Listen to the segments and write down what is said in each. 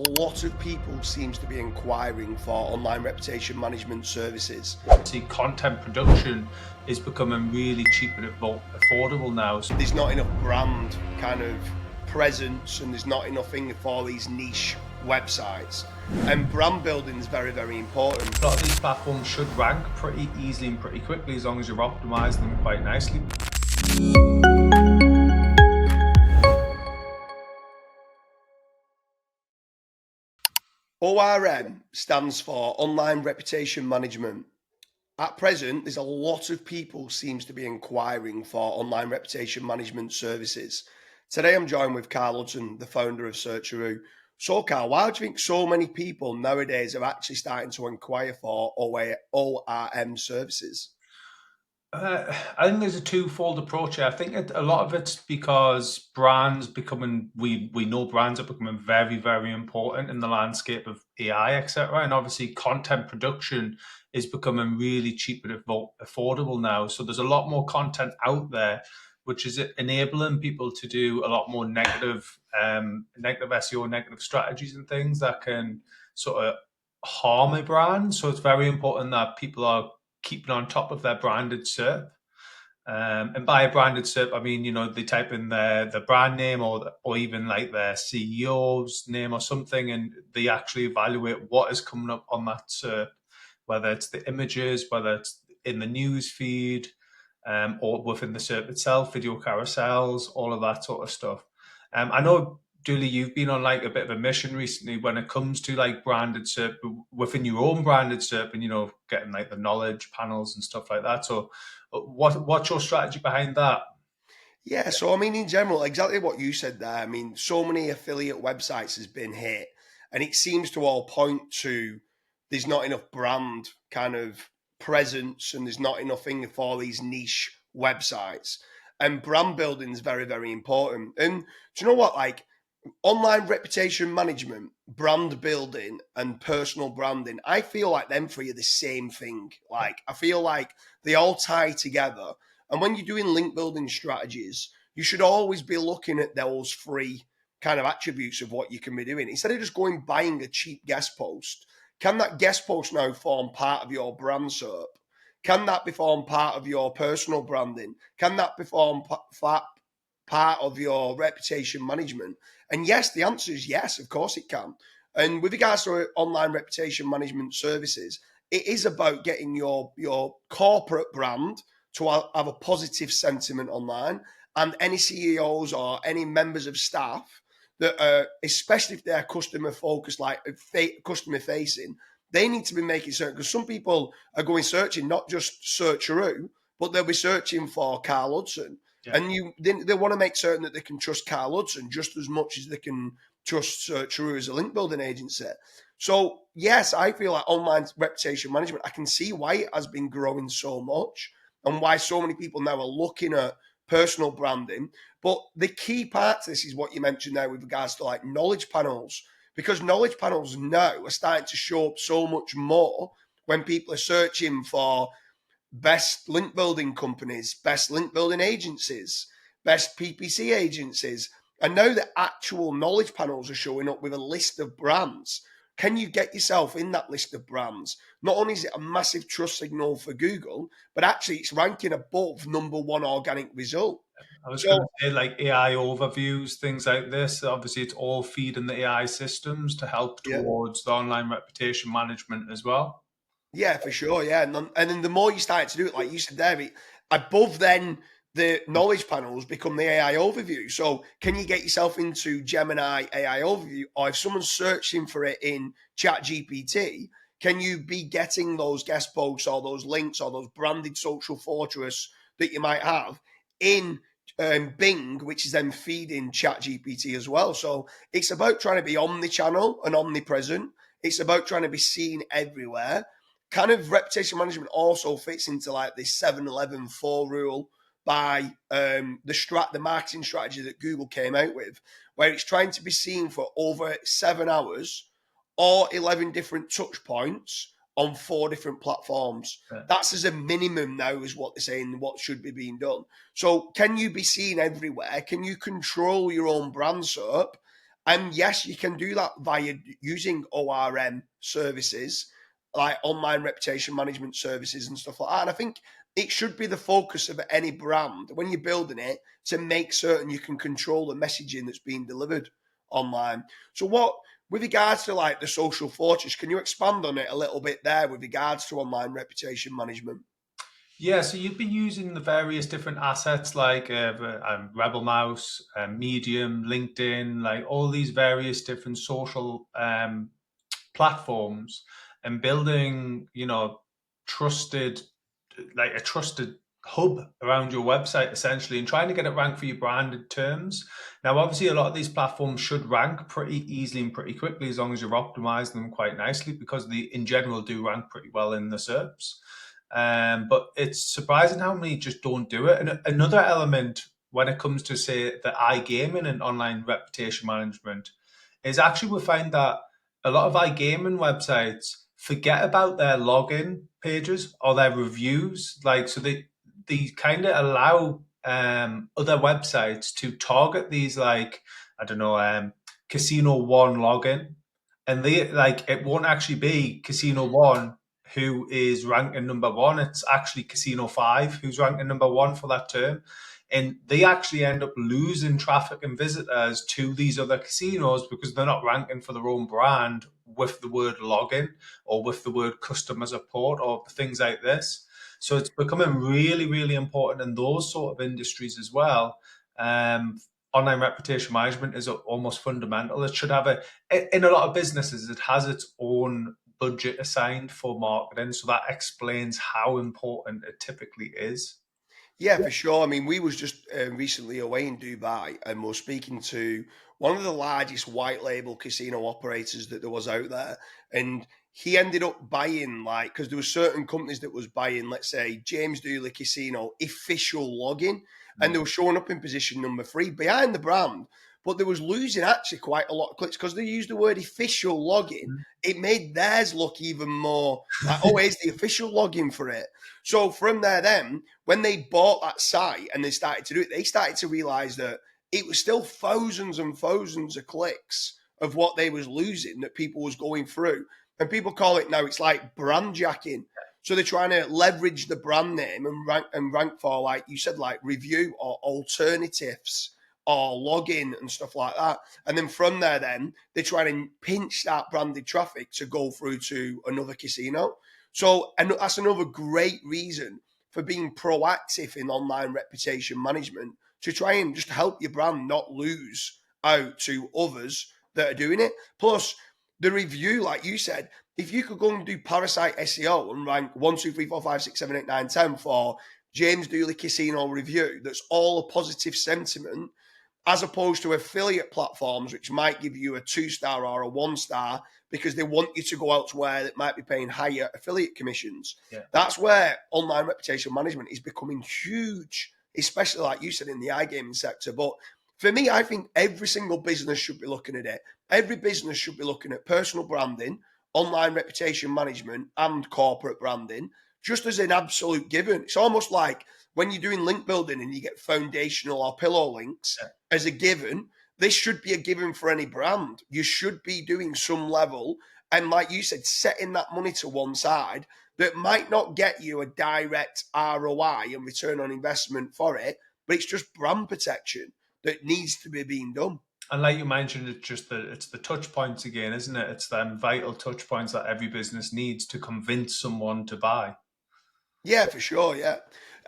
A lot of people seems to be inquiring for online reputation management services. See, content production is becoming really cheap and affordable now. So There's not enough brand kind of presence and there's not enough thing for these niche websites. And brand building is very, very important. a lot of these platforms should rank pretty easily and pretty quickly as long as you're optimizing them quite nicely. ORM stands for Online Reputation Management. At present, there's a lot of people seems to be inquiring for online reputation management services. Today, I'm joined with Karl Hudson, the founder of Searcheroo. So, Karl, why do you think so many people nowadays are actually starting to inquire for ORM services? I think there's a twofold approach here. I think a lot of it's because brands becoming, we know brands are becoming very, very important in the landscape of AI, etc. And obviously content production is becoming really cheap and affordable now. So there's a lot more content out there, which is enabling people to do a lot more negative SEO, negative strategies and things that can sort of harm a brand. So it's very important that people are keeping on top of their branded SERP. And by a branded SERP, I mean, they type in the brand name or even like their CEO's name or something, and they actually evaluate what is coming up on that SERP, whether it's the images, whether it's in the news feed, or within the SERP itself, video carousels, all of that sort of stuff. I know, Dooley, you've been on like a bit of a mission recently when it comes to like branded SERP within your own branded SERP and, getting like the knowledge panels and stuff like that. So what's your strategy behind that? Yeah, so I mean, in general, exactly what you said there. I mean, so many affiliate websites has been hit, and it seems to all point to there's not enough brand kind of presence, and there's not enough thing for these niche websites. And brand building is very, very important. And do you know what? Like online reputation management, brand building, and personal branding, I feel like them three are the same thing. Like I feel like they all tie together. And when you're doing link building strategies, you should always be looking at those three kind of attributes of what you can be doing. Instead of just going buying a cheap guest post, can that guest post now form part of your brand SERP? Can that be form part of your personal branding? Can that be form part of your reputation management? And yes, the answer is yes, of course it can. And with regards to online reputation management services, it is about getting your corporate brand to have a positive sentiment online, and any CEOs or any members of staff that are, especially if they're customer focused, like customer facing, they need to be making certain, because some people are going searching, not just Searcheroo, but they'll be searching for Karl Hudson. Yeah. And they want to make certain that they can trust Karl Hudson just as much as they can trust Searcheroo as a link building agency. So yes, I feel like online reputation management, I can see why it has been growing so much and why so many people now are looking at personal branding. But the key part to this is what you mentioned there with regards to like knowledge panels, because knowledge panels now are starting to show up so much more when people are searching for best link building companies, best link building agencies, best PPC agencies. And now the actual knowledge panels are showing up with a list of brands. Can you get yourself in that list of brands? Not only is it a massive trust signal for Google, but actually it's ranking above #1 organic result. I was going to So say like AI overviews, things like this. Obviously, it's all feeding the AI systems to help yeah, towards the online reputation management as well. yeah, for sure. Yeah. And then the more you start to do it, like you said there, above then the knowledge panels become the AI overview. So can you get yourself into Gemini AI overview? Or if someone's searching for it in Chat GPT, can you be getting those guest posts or those links or those branded social fortress that you might have in Bing, which is then feeding Chat GPT as well? So it's about trying to be omni-channel and omnipresent. It's about trying to be seen everywhere. Kind of reputation management also fits into like this 7-11-4 rule by the marketing strategy that Google came out with, where it's trying to be seen for over 7 hours or 11 different touch points on 4 different platforms. Yeah. That's as a minimum now, is what they're saying, what should be being done. So can you be seen everywhere? Can you control your own brand SERP? And yes, you can do that via using ORM services, like online reputation management services and stuff like that. And I think it should be the focus of any brand when you're building it to make certain you can control the messaging that's being delivered online. So what, with regards to like the social fortress, can you expand on it a little bit there with regards to online reputation management? Yeah, so you'd be using the various different assets like Rebel Mouse, Medium, LinkedIn, like all these various different social platforms, and building, trusted, like a trusted hub around your website essentially, and trying to get it ranked for your branded terms. Now, obviously, a lot of these platforms should rank pretty easily and pretty quickly as long as you're optimizing them quite nicely, because they, in general, do rank pretty well in the SERPs. But it's surprising how many just don't do it. And another element when it comes to, say, the iGaming and online reputation management is actually we find that a lot of iGaming websites forget about their login pages or their reviews. Like, so they kind of allow other websites to target these, like, I don't know, Casino One login, and they, like, it won't actually be Casino One who is ranking number one. It's actually Casino Five who's ranking number one for that term. And they actually end up losing traffic and visitors to these other casinos because they're not ranking for their own brand with the word login or with the word customer support or things like this. So it's becoming really, really important in those sort of industries as well. Online reputation management is almost fundamental. It should have in a lot of businesses, it has its own budget assigned for marketing. So that explains how important it typically is. Yeah, for sure. I mean, we was just recently away in Dubai, and we're speaking to one of the largest white label casino operators that there was out there, and he ended up buying, like, because there were certain companies that was buying, let's say, James Dooley Casino official login, and they were showing up in position number 3 behind the brand, but they was losing actually quite a lot of clicks because they used the word official login. It made theirs look even more like, oh, here's the official login for it. So from there, then when they bought that site and they started to do it, they started to realize that it was still thousands and thousands of clicks of what they was losing that people was going through. And people call it now, it's like brand jacking. So they're trying to leverage the brand name and rank for, like you said, like review or alternatives or login and stuff like that. And then from there, then they try to pinch that branded traffic to go through to another casino. So, and that's another great reason for being proactive in online reputation management, to try and just help your brand not lose out to others that are doing it. Plus, the review, like you said, if you could go and do parasite SEO and rank 1, 2, 3, 4, 5, 6, 7, 8, 9, 10 for James Dooley Casino review, that's all a positive sentiment, as opposed to affiliate platforms, which might give you a 2-star or a 1-star because they want you to go elsewhere that might be paying higher affiliate commissions. Yeah. That's where online reputation management is becoming huge, especially like you said in the iGaming sector. But for me, I think every single business should be looking at it. Every business should be looking at personal branding, online reputation management, and corporate branding, just as an absolute given. It's almost like when you're doing link building and you get foundational or pillow links as a given, this should be a given for any brand. You should be doing some level, and like you said, setting that money to one side that might not get you a direct ROI and return on investment for it, but it's just brand protection that needs to be being done. And like you mentioned, it's the touch points again, isn't it? It's them vital touch points that every business needs to convince someone to buy. Yeah, for sure. Yeah.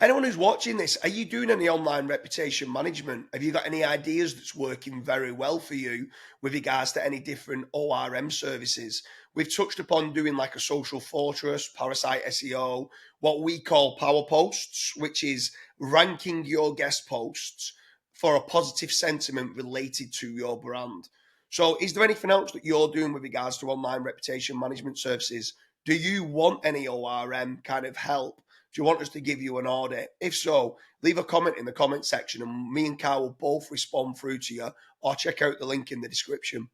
Anyone who's watching this, are you doing any online reputation management? Have you got any ideas that's working very well for you with regards to any different ORM services? We've touched upon doing like a social fortress, parasite SEO, what we call power posts, which is ranking your guest posts for a positive sentiment related to your brand. So, is there anything else that you're doing with regards to online reputation management services? Do you want any ORM kind of help? Do you want us to give you an audit? If so, leave a comment in the comment section and me and Carl will both respond through to you, or check out the link in the description.